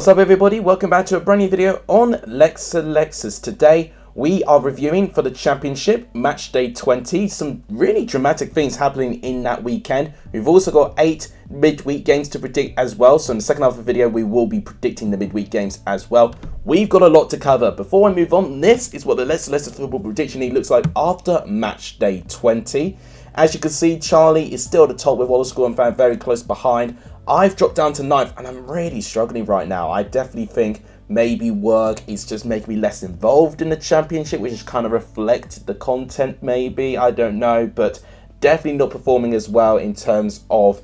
What's up everybody, welcome back to a brand new video on Lexalexus. Today we are reviewing for the Championship, match day 20. Some really dramatic things happening in that weekend. We've also got 8 midweek games to predict as well. So in the second half of the video we will be predicting the midweek games as well. We've got a lot to cover. Before I move on, this is what the Lexalexus Football Prediction League looks like after match day 20. As you can see, Charlie is still at the top with Wallace score and fan very close behind. I've dropped down to 9th and I'm really struggling right now. I definitely think maybe work is just making me less involved in the Championship, which is kind of reflected the content maybe, I don't know, but definitely not performing as well in terms of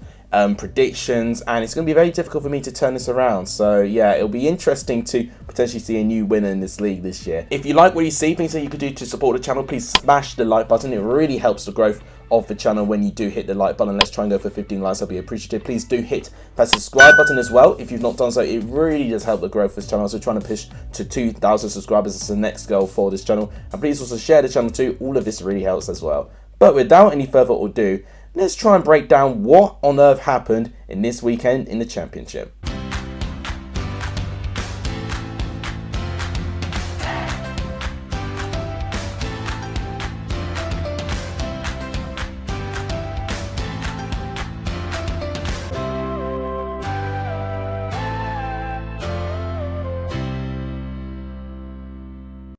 predictions, and it's going to be very difficult for me to turn this around. So yeah, it'll be interesting to potentially see a new winner in this league this year. If you like what you see, things that you could do to support the channel, please smash the like button. It really helps the growth of the channel when you do hit the like button. Let's try and go for 15 likes, I'll be appreciative. Please do hit that subscribe button as well if you've not done so. It really does help the growth of this channel. So trying to push to 2,000 subscribers is the next goal for this channel, and please also share the channel too. All of this really helps as well. But without any further ado, let's try and break down what on earth happened in this weekend in the Championship.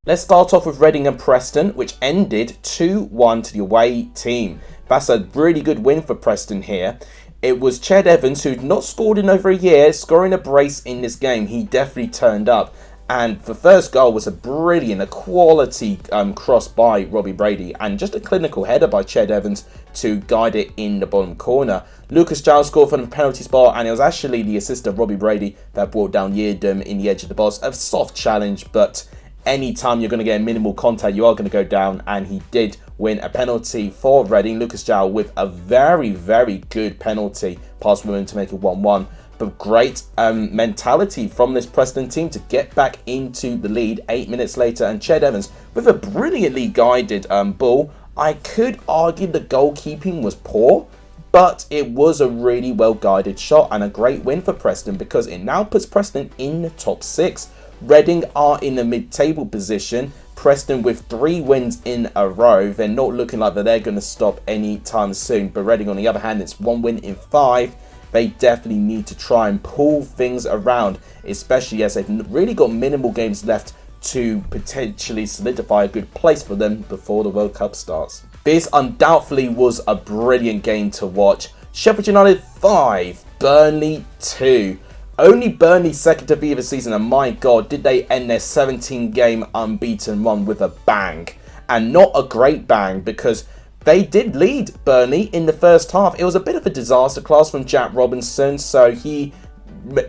Let's start off with Reading and Preston, which ended 2-1 to the away team. That's a really good win for Preston here. It was Ched Evans, who'd not scored in over a year, scoring a brace in this game. He definitely turned up. And the first goal was a quality cross by Robbie Brady, and just a clinical header by Ched Evans to guide it in the bottom corner. Lucas Giles scored from the penalty spot, and it was actually the assist of Robbie Brady that brought down Yeardom in the edge of the box. A soft challenge, but anytime you're going to get minimal contact, you are going to go down, and he did win a penalty for Reading. Lucas Giles with a very, very good penalty past women to make it 1-1. But great mentality from this Preston team to get back into the lead 8 minutes later, and Ched Evans with a brilliantly guided ball. I could argue the goalkeeping was poor, but it was a really well guided shot and a great win for Preston, because it now puts Preston in the top 6. Reading are in the mid-table position. Preston with 3 wins in a row. They're not looking like they're going to stop anytime soon. But Reading, on the other hand, it's 1 win in 5. They definitely need to try and pull things around, especially as they've really got minimal games left to potentially solidify a good place for them before the World Cup starts. This undoubtedly was a brilliant game to watch. Sheffield United 5, Burnley 2. Only Burnley's second defeat of the season, and my god, did they end their 17-game unbeaten run with a bang. And not a great bang, because they did lead Burnley in the first half. It was a bit of a disaster class from Jack Robinson, so he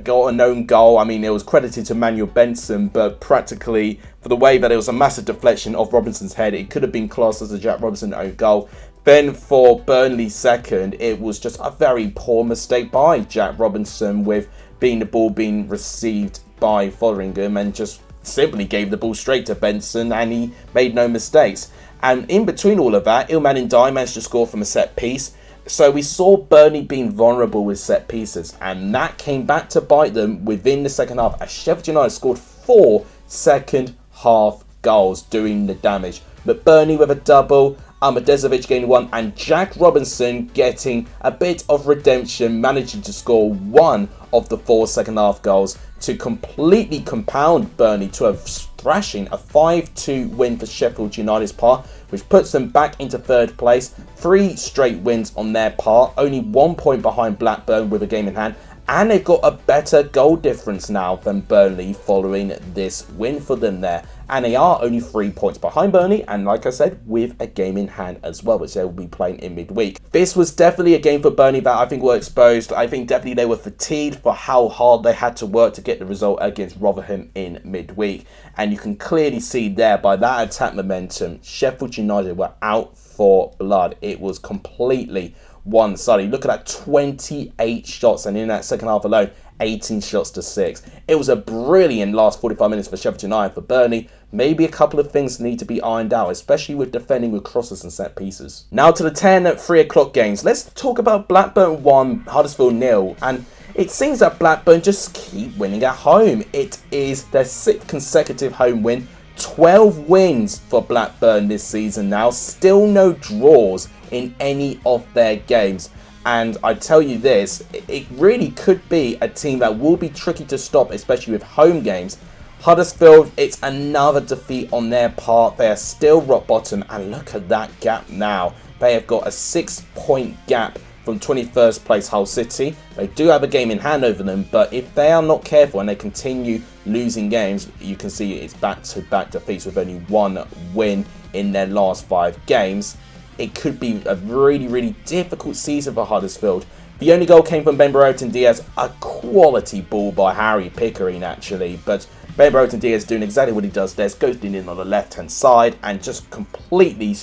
got a known goal. I mean, it was credited to Manuel Benson, but practically, for the way that it was a massive deflection of Robinson's head, it could have been classed as a Jack Robinson own goal. Then for Burnley's second, it was just a very poor mistake by Jack Robinson, with the ball being received by Fotheringham, and just simply gave the ball straight to Benson, and he made no mistakes. And in between all of that, Ilman Ndiaye managed to score from a set piece. So we saw Burnley being vulnerable with set pieces, and that came back to bite them within the second half, as Sheffield United scored 4 second half goals doing the damage. But Burnley with a double, Amadezovic getting 1, and Jack Robinson getting a bit of redemption, managing to score 1 of the 4 second half goals to completely compound Burnley to a thrashing, a 5-2 win for Sheffield United's part, which puts them back into 3rd place. 3 straight wins on their part, only 1 point behind Blackburn with a game in hand, and they've got a better goal difference now than Burnley following this win for them there. And they are only 3 points behind Burnley, and like I said, with a game in hand as well, which they will be playing in midweek. This was definitely a game for Burnley that I think were exposed. I think definitely they were fatigued for how hard they had to work to get the result against Rotherham in midweek. And you can clearly see there by that attack momentum, Sheffield United were out for blood. It was completely one-sided. Look at that, 28 shots, and in that second half alone, 18 shots to 6. It was a brilliant last 45 minutes for Sheffield United. For Burnley, maybe a couple of things need to be ironed out, especially with defending with crosses and set pieces. Now to the 10 at 3 o'clock games. Let's talk about Blackburn 1, Huddersfield 0. And It seems that Blackburn just keep winning at home. It is their 6th consecutive home win. 12 wins for Blackburn this season now. Still no draws in any of their games. And I tell you this, it really could be a team that will be tricky to stop, especially with home games. Huddersfield, it's another defeat on their part. They are still rock bottom, and look at that gap now. They have got a 6-point gap from 21st place Hull City. They do have a game in hand over them, but if they are not careful and they continue losing games, you can see it's back-to-back defeats with only 1 win in their last 5 games. It could be a really, really difficult season for Huddersfield. The only goal came from Ben Brereton Diaz, a quality ball by Harry Pickering actually, but Ben Brereton Diaz doing exactly what he does there, ghosting in on the left-hand side and just completely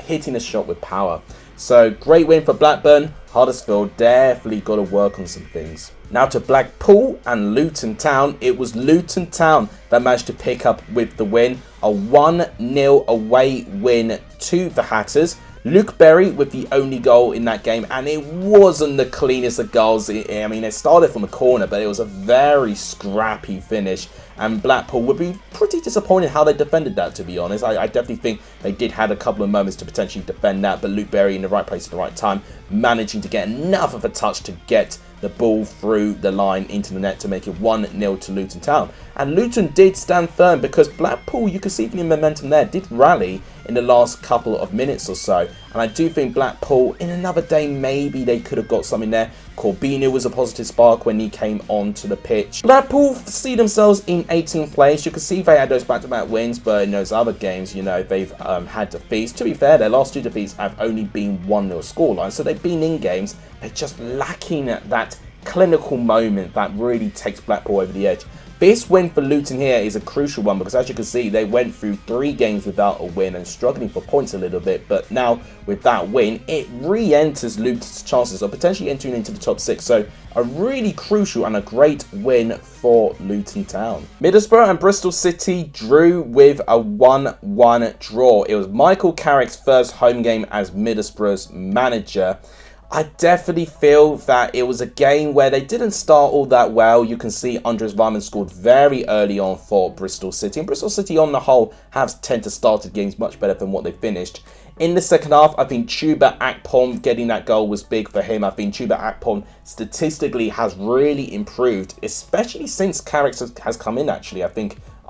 hitting the shot with power. So great win for Blackburn. Huddersfield definitely got to work on some things. Now to Blackpool and Luton Town. It was Luton Town that managed to pick up with the win. A 1-0 away win to the Hatters. Luke Berry with the only goal in that game, and it wasn't the cleanest of goals. I mean, it started from a corner, but it was a very scrappy finish, and Blackpool would be pretty disappointed how they defended that, to be honest. I definitely think they did have a couple of moments to potentially defend that, but Luke Berry in the right place at the right time, managing to get enough of a touch to get the ball through the line into the net to make it 1-0 to Luton Town. And Luton did stand firm because Blackpool, you can see from the momentum there, did rally in the last couple of minutes or so. And I do think Blackpool, in another day, maybe they could have got something there. Corbino was a positive spark when he came onto the pitch. Blackpool see themselves in 18th place. You can see they had those back-to-back wins, but in those other games, you know, they've had defeats. To be fair, their last 2 defeats have only been 1-0 scoreline, so they've been in games. They're just lacking that clinical moment that really takes Blackpool over the edge. This win for Luton here is a crucial one because, as you can see, they went through 3 games without a win and struggling for points a little bit. But now, with that win, it re-enters Luton's chances of potentially entering into the top 6. So, a really crucial and a great win for Luton Town. Middlesbrough and Bristol City drew with a 1-1 draw. It was Michael Carrick's first home game as Middlesbrough's manager. I definitely feel that it was a game where they didn't start all that well. You can see Andres Varman scored very early on for Bristol City. And Bristol City on the whole have tend to started games much better than what they finished. In the second half, I think Chuba Akpom getting that goal was big for him. I think Chuba Akpom statistically has really improved, especially since Carrick has come in actually.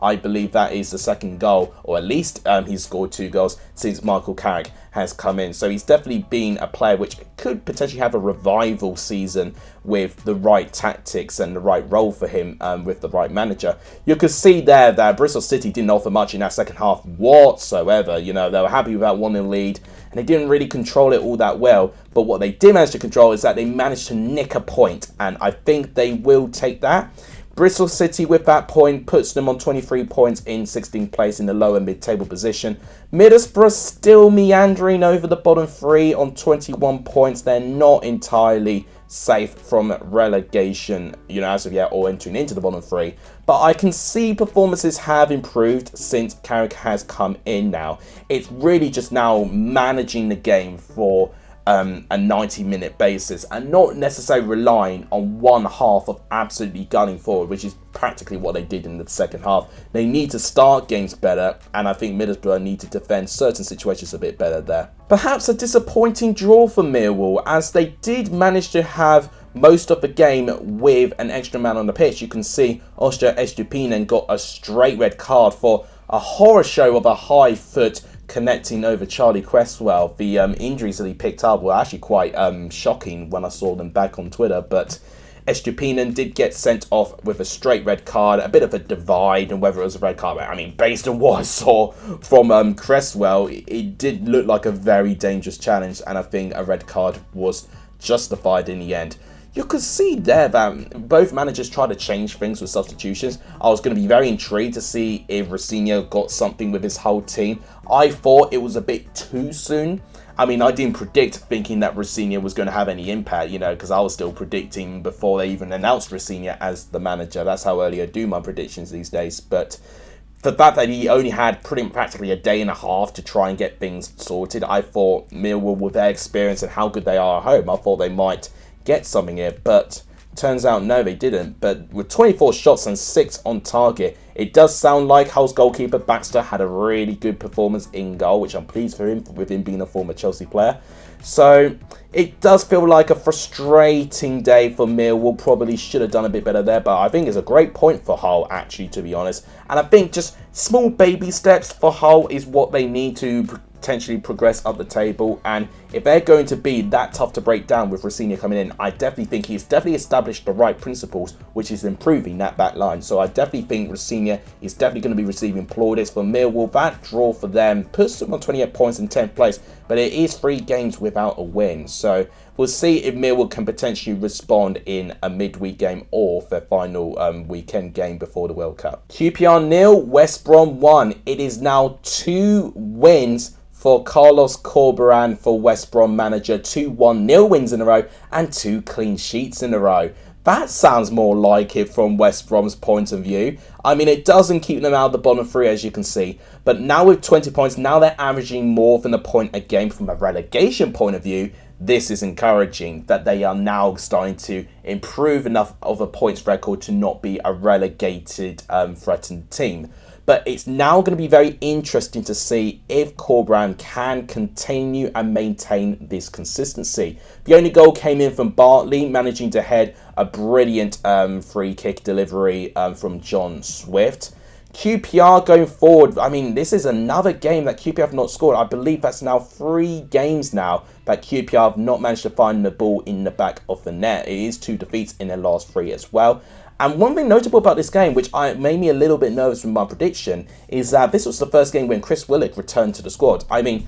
I believe that is the second goal, or at least he's scored 2 goals since Michael Carrick has come in. So he's definitely been a player which could potentially have a revival season with the right tactics and the right role for him with the right manager. You could see there that Bristol City didn't offer much in that second half whatsoever. You know, they were happy with that 1-0 lead and they didn't really control it all that well. But what they did manage to control is that they managed to nick a point, and I think they will take that. Bristol City with that point puts them on 23 points in 16th place in the lower mid-table position. Middlesbrough still meandering over the bottom 3 on 21 points. They're not entirely safe from relegation, you know, as of yet, or entering into the bottom 3. But I can see performances have improved since Carrick has come in now. It's really just now managing the game for a 90-minute basis and not necessarily relying on one half of absolutely gunning forward, which is practically what they did in the second half. They need to start games better, and I think Middlesbrough need to defend certain situations a bit better there. Perhaps a disappointing draw for Millwall, as they did manage to have most of the game with an extra man on the pitch. You can see Oscar Estupinen got a straight red card for a horror show of a high foot connecting over Charlie Cresswell. The injuries that he picked up were actually quite shocking when I saw them back on Twitter, but Estupinen did get sent off with a straight red card, a bit of a divide, and whether it was a red card, I mean, based on what I saw from Cresswell, it did look like a very dangerous challenge, and I think a red card was justified in the end. You could see there that both managers tried to change things with substitutions. I was going to be very intrigued to see if Rosinha got something with his whole team. I thought it was a bit too soon. I mean, I didn't predict thinking that Rosinha was going to have any impact, you know, because I was still predicting before they even announced Rosinha as the manager. That's how early I do my predictions these days. But the fact that he only had practically a day and a half to try and get things sorted, I thought Millwall, with their experience and how good they are at home, I thought they might get something here. But Turns out, no, they didn't. But with 24 shots and 6 on target, it does sound like Hull's goalkeeper Baxter had a really good performance in goal, which I'm pleased for him, with him being a former Chelsea player. So it does feel like a frustrating day for Millwall. Probably should have done a bit better there, but I think it's a great point for Hull, actually, to be honest. And I think just small baby steps for Hull is what they need to potentially progress up the table. And if they're going to be that tough to break down with Rosenior coming in, I definitely think he's definitely established the right principles, which is improving that back line. So I definitely think Rosenior is definitely going to be receiving plaudits. For Millwall, that draw for them puts them on 28 points in 10th place, but it is 3 games without a win. So we'll see if Millwall can potentially respond in a midweek game or their final weekend game before the World Cup. QPR 0, West Brom 1. It is now 2 wins for Carlos Corberán for West Brom manager. 2 1-0 wins in a row and 2 clean sheets in a row. That sounds more like it from West Brom's point of view. I mean, it doesn't keep them out of the bottom 3, as you can see. But now with 20 points, now they're averaging more than a point a game from a relegation point of view. This is encouraging that they are now starting to improve enough of a points record to not be a relegated threatened team. But it's now going to be very interesting to see if Corberán can continue and maintain this consistency. The only goal came in from Bartley, managing to head a brilliant free kick delivery from John Swift. QPR going forward, I mean, this is another game that QPR have not scored. I believe that's now 3 games now that QPR have not managed to find the ball in the back of the net. It is 2 defeats in their last 3 as well. And one thing notable about this game, which made me a little bit nervous with my prediction, is that this was the first game when Chris Willock returned to the squad. I mean,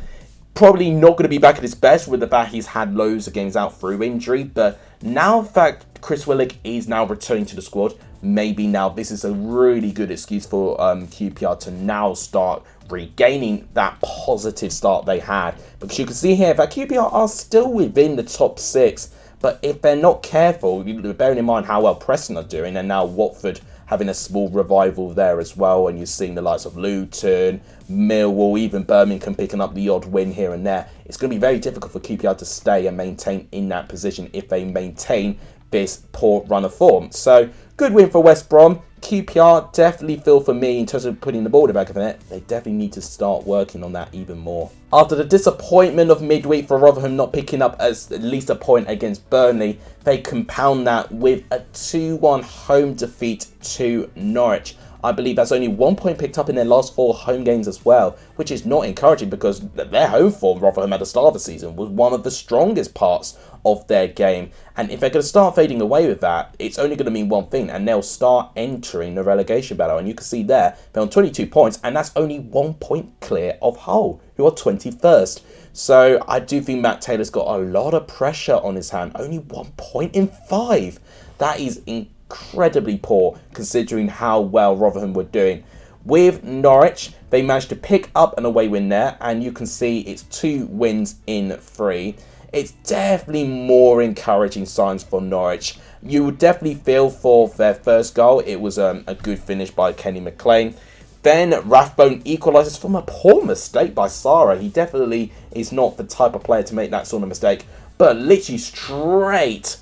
probably not going to be back at his best with the fact he's had loads of games out through injury, but now that Chris Willock is now returning to the squad, maybe now this is a really good excuse for QPR to now start regaining that positive start they had. Because you can see here that QPR are still within the top 6, but if they're not careful, bearing in mind how well Preston are doing, and now Watford having a small revival there as well, and you're seeing the likes of Luton, Millwall, even Birmingham picking up the odd win here and there, it's going to be very difficult for QPR to stay and maintain in that position if they maintain this poor run of form. So, good win for West Brom. QPR definitely feel for me in terms of putting the ball in the back of the net, they definitely need to start working on that even more. After the disappointment of midweek for Rotherham not picking up at least a point against Burnley, they compound that with a 2-1 home defeat to Norwich. I believe that's only 1 point picked up in their last 4 home games as well, which is not encouraging because their home form, Rotherham at the start of the season, was one of the strongest parts of their game. And if they're going to start fading away with that, it's only going to mean one thing, and they'll start entering the relegation battle. And you can see there, they're on 22 points, and that's only 1 point clear of Hull, who are 21st. So I do think Matt Taylor's got a lot of pressure on his hand. Only 1 point in 5. That is incredibly poor considering how well Rotherham were doing. With Norwich, they managed to pick up an away win there, and you can see it's 2 wins in 3. It's definitely more encouraging signs for Norwich. You would definitely feel for their first goal. It was a good finish by Kenny McLean. Then Rathbone equalises from a poor mistake by Sarah. He definitely is not the type of player to make that sort of mistake. But literally straight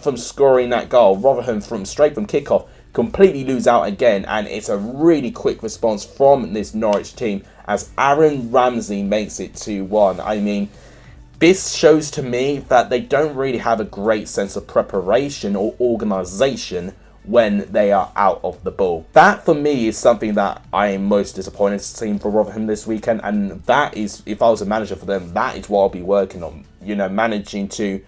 from scoring that goal, Rotherham straight from kickoff completely lose out again, and it's a really quick response from this Norwich team as Aaron Ramsey makes it 2-1. I mean, this shows to me that they don't really have a great sense of preparation or organisation when they are out of the ball. That for me is something that I am most disappointed seeing for Rotherham this weekend, and that is, if I was a manager for them, that is what I'll be working on. You know, managing to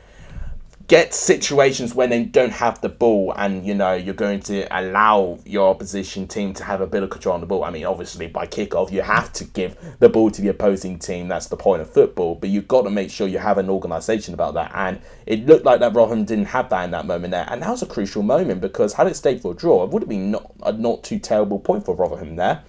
get situations when they don't have the ball, and you know you're going to allow your opposition team to have a bit of control on the ball. I mean, obviously by kickoff you have to give the ball to the opposing team. That's the point of football. But you've got to make sure you have an organisation about that. And it looked like that Rotherham didn't have that in that moment there. And that was a crucial moment because had it stayed for a draw, it would have been a not too terrible point for Rotherham there.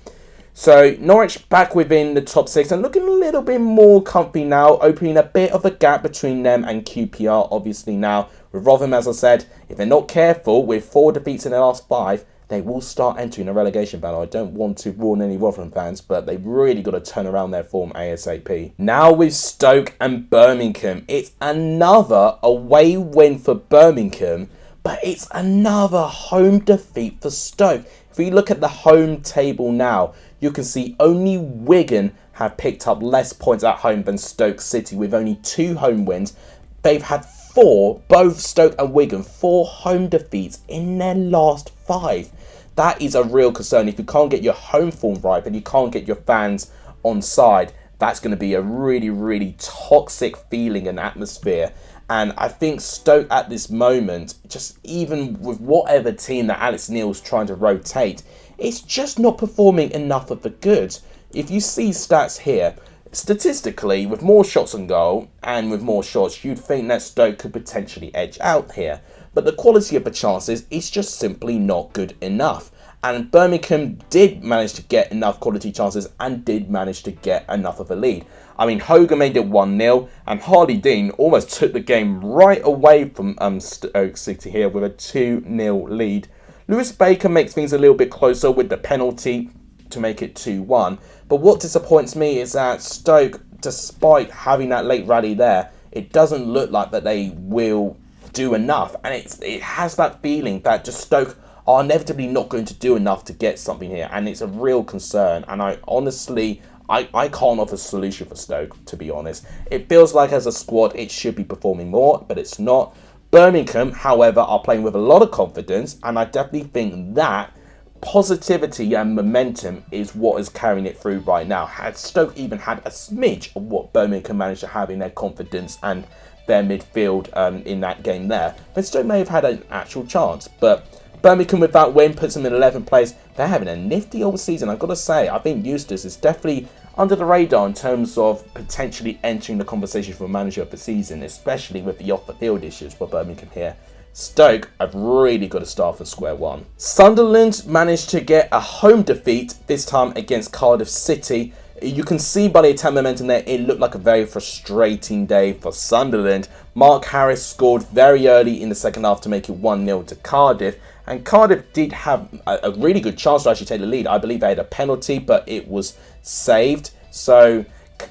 So Norwich back within the top 6 and looking a little bit more comfy now, opening a bit of a gap between them and QPR obviously now. With Rotherham, as I said, if they're not careful with 4 defeats in their last 5, they will start entering a relegation battle. I don't want to warn any Rotherham fans, but they've really got to turn around their form ASAP. Now with Stoke and Birmingham, it's another away win for Birmingham, but it's another home defeat for Stoke. If we look at the home table now, you can see only Wigan have picked up less points at home than Stoke City with only 2 home wins. They've had 4, both Stoke and Wigan, 4 home defeats in their last 5. That is a real concern. If you can't get your home form right and you can't get your fans on side, that's going to be a really, really toxic feeling and atmosphere. And I think Stoke at this moment, just even with whatever team that Alex Neil's trying to rotate, it's just not performing enough of the goods. If you see stats here, statistically, with more shots on goal and with more shots, you'd think that Stoke could potentially edge out here. But the quality of the chances is just simply not good enough. And Birmingham did manage to get enough quality chances and did manage to get enough of a lead. I mean, Hogan made it 1-0 and Harley Dean almost took the game right away from Stoke City here with a 2-0 lead. Lewis Baker makes things a little bit closer with the penalty to make it 2-1. But what disappoints me is that Stoke, despite having that late rally there, it doesn't look like that they will do enough. And it has that feeling that just Stoke are inevitably not going to do enough to get something here. And it's a real concern. And I honestly, I can't offer a solution for Stoke, to be honest. It feels like as a squad, it should be performing more, but it's not. Birmingham, however, are playing with a lot of confidence. And I definitely think that positivity and momentum is what is carrying it through right now. Had Stoke even had a smidge of what Birmingham managed to have in their confidence and their midfield in that game there, then Stoke may have had an actual chance. But Birmingham with that win puts them in 11th place. They're having a nifty old season. I've got to say, I think Eustace is definitely under the radar in terms of potentially entering the conversation for manager of the season, especially with the off-the-field issues for Birmingham here. Stoke have really got to start from square one. Sunderland managed to get a home defeat, this time against Cardiff City. You can see by the attack momentum there, it looked like a very frustrating day for Sunderland. Mark Harris scored very early in the second half to make it 1-0 to Cardiff. And Cardiff did have a really good chance to actually take the lead. I believe they had a penalty, but it was saved. So,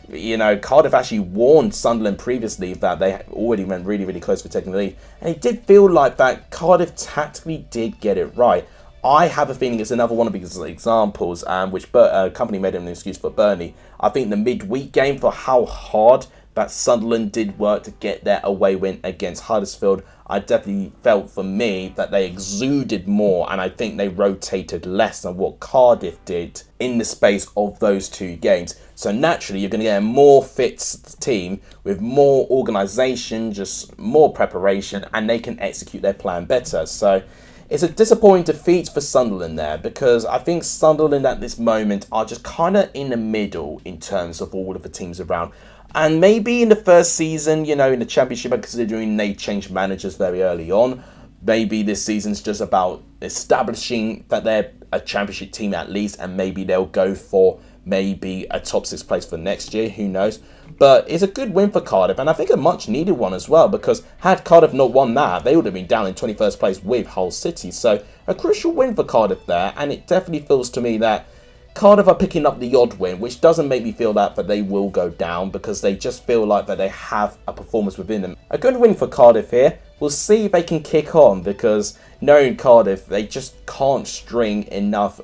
you know, Cardiff actually warned Sunderland previously that they already went really, really close for taking the lead. And it did feel like that Cardiff tactically did get it right. I have a feeling it's another one of these examples which company made an excuse for Burnley. I think the midweek game, for how hard that Sunderland did work to get their away win against Huddersfield, I definitely felt for me that they exuded more, and I think they rotated less than what Cardiff did in the space of those 2 games. So naturally, you're going to get a more fit team with more organisation, just more preparation, and they can execute their plan better. So it's a disappointing defeat for Sunderland there, because I think Sunderland at this moment are just kind of in the middle in terms of all of the teams around. And maybe in the first season, you know, in the Championship, considering they changed managers very early on, maybe this season's just about establishing that they're a Championship team at least, and maybe they'll go for maybe a top 6 place for next year, who knows. But it's a good win for Cardiff, and I think a much needed one as well, because had Cardiff not won that, they would have been down in 21st place with Hull City. So a crucial win for Cardiff there, and it definitely feels to me that Cardiff are picking up the odd win, which doesn't make me feel that they will go down, because they just feel like that they have a performance within them. A good win for Cardiff here. We'll see if they can kick on, because knowing Cardiff, they just can't string enough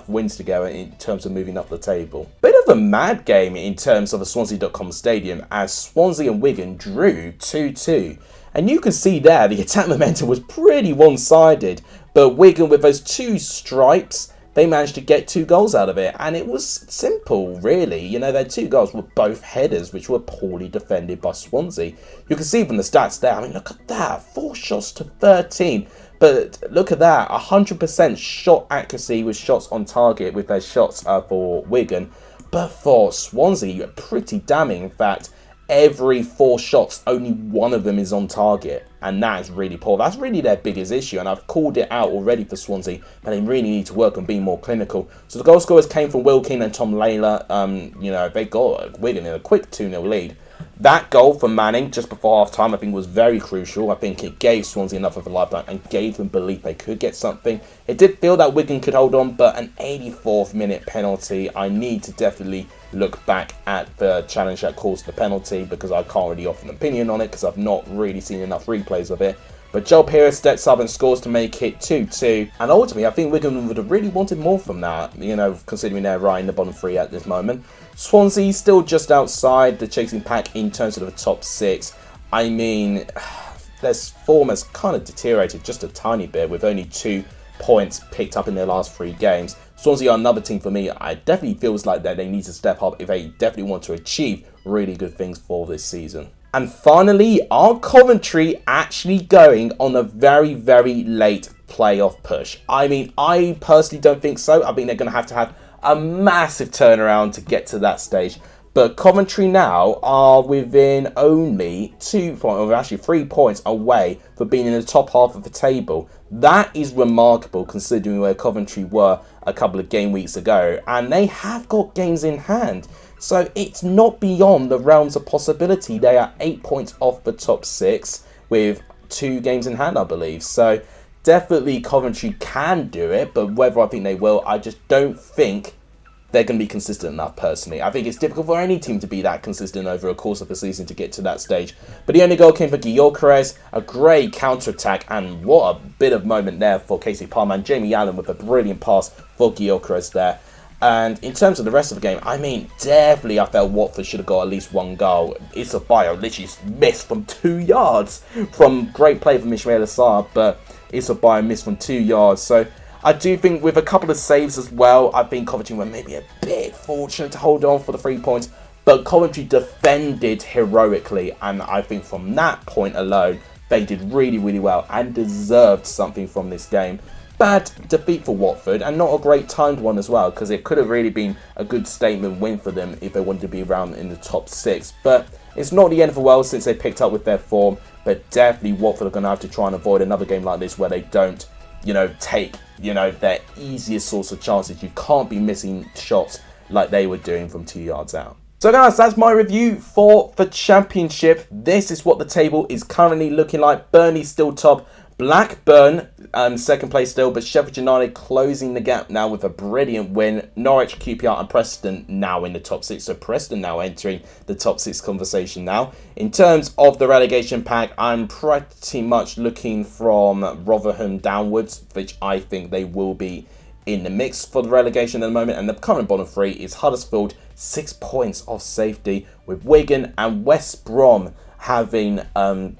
wins together in terms of moving up the table. Bit of a mad game in terms of the Swansea.com stadium, as Swansea and Wigan drew 2-2. And you can see there, the attack momentum was pretty one-sided, but Wigan with those 2 stripes, they managed to get 2 goals out of it, and it was simple, really. You know, their 2 goals were both headers, which were poorly defended by Swansea. You can see from the stats there, I mean, look at that, 4 shots to 13. But look at that, 100% shot accuracy with shots on target with their shots for Wigan. But for Swansea, pretty damning. In fact, every 4 shots, only 1 of them is on target. And that is really poor. That's really their biggest issue. And I've called it out already for Swansea, but they really need to work on being more clinical. So the goal scorers came from Wilkin and Tom Layla. You know, they got Wigan in a quick 2-0 lead. That goal from Manning just before half-time, I think, was very crucial. I think it gave Swansea enough of a lifeline and gave them belief they could get something. It did feel that Wigan could hold on, but an 84th minute penalty. I need to definitely look back at the challenge that caused the penalty, because I can't really offer an opinion on it, because I've not really seen enough replays of it. But Joel Pearce steps up and scores to make it 2-2. And ultimately, I think Wigan would have really wanted more from that, you know, considering they're right in the bottom three at this moment. Swansea still just outside the chasing pack in terms of the top 6. I mean, their form has kind of deteriorated just a tiny bit with only 2 points picked up in their last 3 games. Swansea are another team for me. It definitely feels like that they need to step up if they definitely want to achieve really good things for this season. And finally, are Coventry actually going on a very, very late playoff push? I mean, I personally don't think so. I think they're going to have a massive turnaround to get to that stage. But Coventry now are within only 3 points away for being in the top half of the table. That is remarkable considering where Coventry were a couple of game weeks ago. And they have got games in hand. So it's not beyond the realms of possibility. They are 8 points off the top 6 with 2 games in hand, I believe. So definitely Coventry can do it. But whether I think they will, I just don't think they're going to be consistent enough personally. I think it's difficult for any team to be that consistent over a course of the season to get to that stage. But the only goal came for Gyökeres, a great counter-attack, and what a bit of moment there for Casey Palmer and Jamie Allen with a brilliant pass for Gyökeres there. And in terms of the rest of the game, I mean, definitely I felt Watford should have got at least 1 goal. Issa Bio literally missed from 2 yards from great play from Ismail Assar, but Issa Bio missed from 2 yards. So I do think with a couple of saves as well, I think Coventry were maybe a bit fortunate to hold on for the 3 points. But Coventry defended heroically, and I think from that point alone, they did really, really well and deserved something from this game. Bad defeat for Watford, and not a great timed one as well, because it could have really been a good statement win for them if they wanted to be around in the top 6. But it's not the end of the world since they picked up with their form, but definitely Watford are going to have to try and avoid another game like this where they don't, take, their easiest source of chances. You can't be missing shots like they were doing from 2 yards out. So guys, that's my review for the Championship. This is what the table is currently looking like. Burnley still top. Blackburn, second place still, but Sheffield United closing the gap now with a brilliant win. Norwich, QPR and Preston now in the top 6. So Preston now entering the top 6 conversation now. In terms of the relegation pack, I'm pretty much looking from Rotherham downwards, which I think they will be in the mix for the relegation at the moment. And the current bottom 3 is Huddersfield, 6 points off safety, with Wigan and West Brom having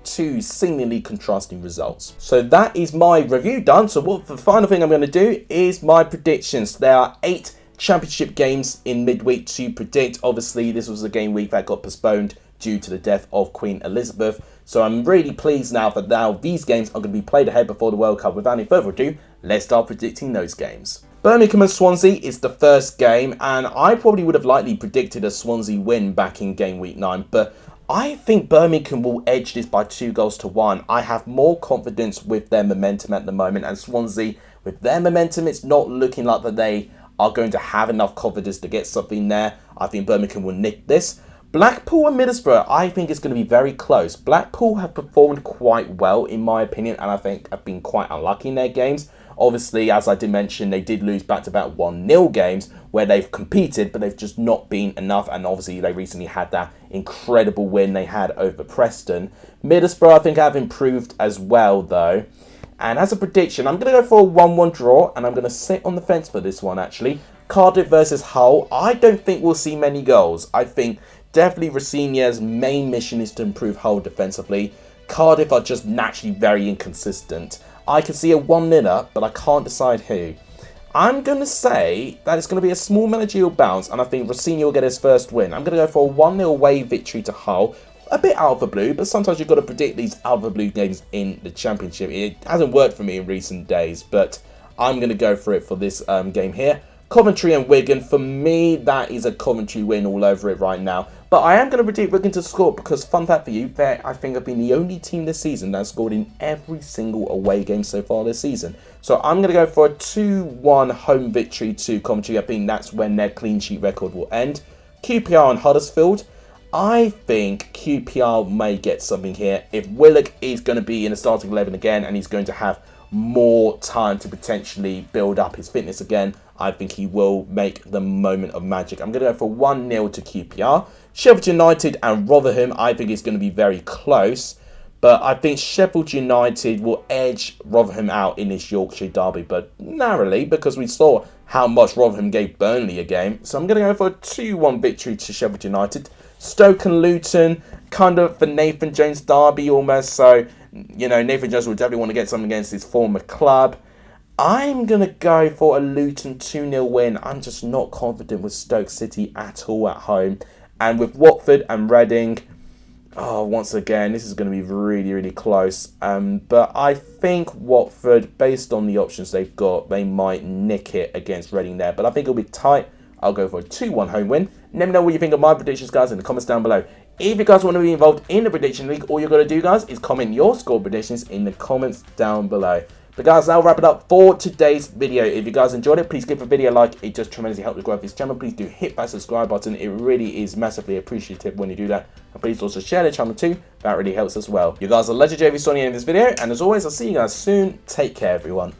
2 seemingly contrasting results. So that is my review done. So what the final thing I'm going to do is my predictions. There are 8 championship games in midweek to predict. Obviously, this was a game week that got postponed due to the death of Queen Elizabeth. So I'm really pleased now that these games are going to be played ahead before the World Cup. Without any further ado, let's start predicting those games. Birmingham and Swansea is the first game, and I probably would have likely predicted a Swansea win back in game week 9, but I think Birmingham will edge this by 2-1. I have more confidence with their momentum at the moment, and Swansea, with their momentum, it's not looking like that they are going to have enough confidence to get something there. I think Birmingham will nick this. Blackpool and Middlesbrough, I think it's going to be very close. Blackpool have performed quite well, in my opinion, and I think have been quite unlucky in their games. Obviously, as I did mention, they did lose back-to-back 1-0 games where they've competed, but they've just not been enough. And obviously, they recently had that incredible win they had over Preston. Middlesbrough, I think, have improved as well, though. And as a prediction, I'm going to go for a 1-1 draw, and I'm going to sit on the fence for this one, actually. Cardiff versus Hull, I don't think we'll see many goals. I think definitely Rosenior's main mission is to improve Hull defensively. Cardiff are just naturally very inconsistent. I can see a 1-0, but I can't decide who. I'm going to say that it's going to be a small managerial bounce, and I think Rosenior will get his first win. I'm going to go for a 1-0 away victory to Hull. A bit out of the blue, but sometimes you've got to predict these out of the blue games in the Championship. It hasn't worked for me in recent days, but I'm going to go for it for this game here. Coventry and Wigan, for me, that is a Coventry win all over it right now. But I am going to predict Wigan to score because, fun fact for you, they, I think, have been the only team this season that has scored in every single away game so far this season. So I'm going to go for a 2-1 home victory to Coventry. I think that's when their clean sheet record will end. QPR and Huddersfield. I think QPR may get something here. If Willock is going to be in the starting 11 again and he's going to have more time to potentially build up his fitness again, I think he will make the moment of magic. I'm going to go for 1-0 to QPR. Sheffield United and Rotherham, I think it's going to be very close. But I think Sheffield United will edge Rotherham out in this Yorkshire derby, but narrowly, because we saw how much Rotherham gave Burnley a game. So I'm going to go for a 2-1 victory to Sheffield United. Stoke and Luton, kind of the Nathan Jones derby almost. So, you know, Nathan Jones will definitely want to get something against his former club. I'm going to go for a Luton 2-0 win. I'm just not confident with Stoke City at all at home. And with Watford and Reading, once again, this is going to be really, really close. But I think Watford, based on the options they've got, they might nick it against Reading there. But I think it'll be tight. I'll go for a 2-1 home win. Let me know what you think of my predictions, guys, in the comments down below. If you guys want to be involved in the prediction league, all you're going to do, guys, is comment your score predictions in the comments down below. But guys, that'll wrap it up for today's video. If you guys enjoyed it, please give the video a like. It just tremendously helps the growth of this channel. Please do hit that subscribe button. It really is massively appreciative when you do that. And please also share the channel too. That really helps as well. You guys are legendary if you saw the end of this video. And as always, I'll see you guys soon. Take care, everyone.